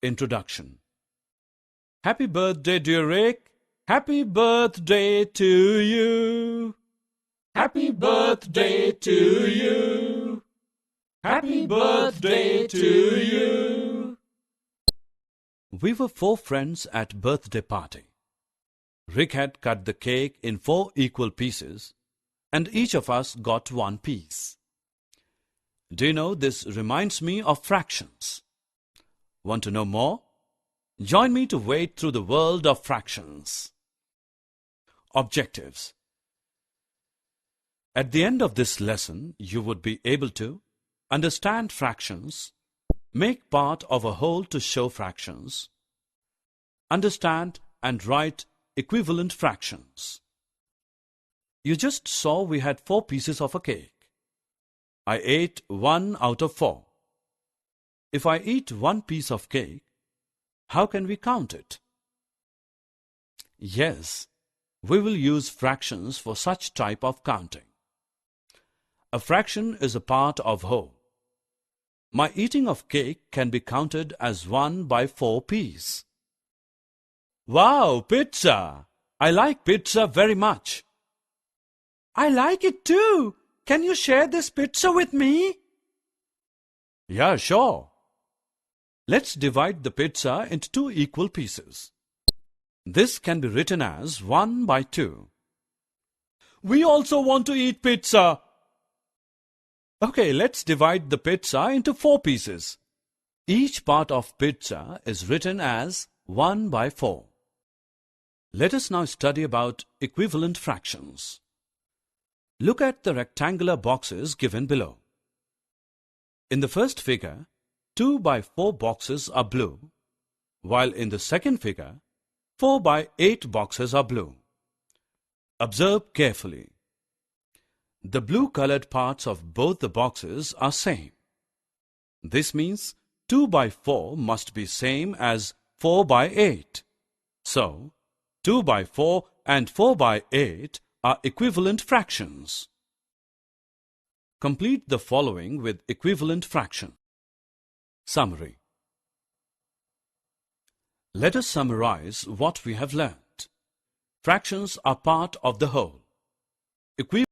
Introduction. Happy birthday, dear Rick. Happy birthday to you. Happy birthday to you. Happy birthday to you. We were 4 friends at birthday party. Rick had cut the cake in 4 equal pieces, and each of us got 1 piece. Do you know, this reminds me of fractions. Want to know more? Join me to wade through the world of fractions. Objectives. At the end of this lesson, you would be able to understand fractions, make part of a whole to show fractions, understand and write equivalent fractions. You just saw we had 4 pieces of a cake. I ate 1 out of 4. If I eat 1 piece of cake, how can we count it? Yes, we will use fractions for such type of counting. A fraction is a part of whole. My eating of cake can be counted as 1 by 4 piece. Wow, pizza! I like pizza very much. I like it too. Can you share this pizza with me? Yeah, sure. Let's divide the pizza into 2 equal pieces. This can be written as 1 by 2. We also want to eat pizza. Okay, let's divide the pizza into 4 pieces. Each part of pizza is written as 1 by 4. Let us now study about equivalent fractions. Look at the rectangular boxes given below. In the first figure, 2 by 4 boxes are blue, while in the second figure, 4 by 8 boxes are blue. Observe carefully. The blue-colored parts of both the boxes are same. This means 2 by 4 must be same as 4 by 8. So, 2 by 4 and 4 by 8 are equivalent fractions. Complete the following with equivalent fraction. Summary. Let us summarize what we have learnt. Fractions are part of the whole.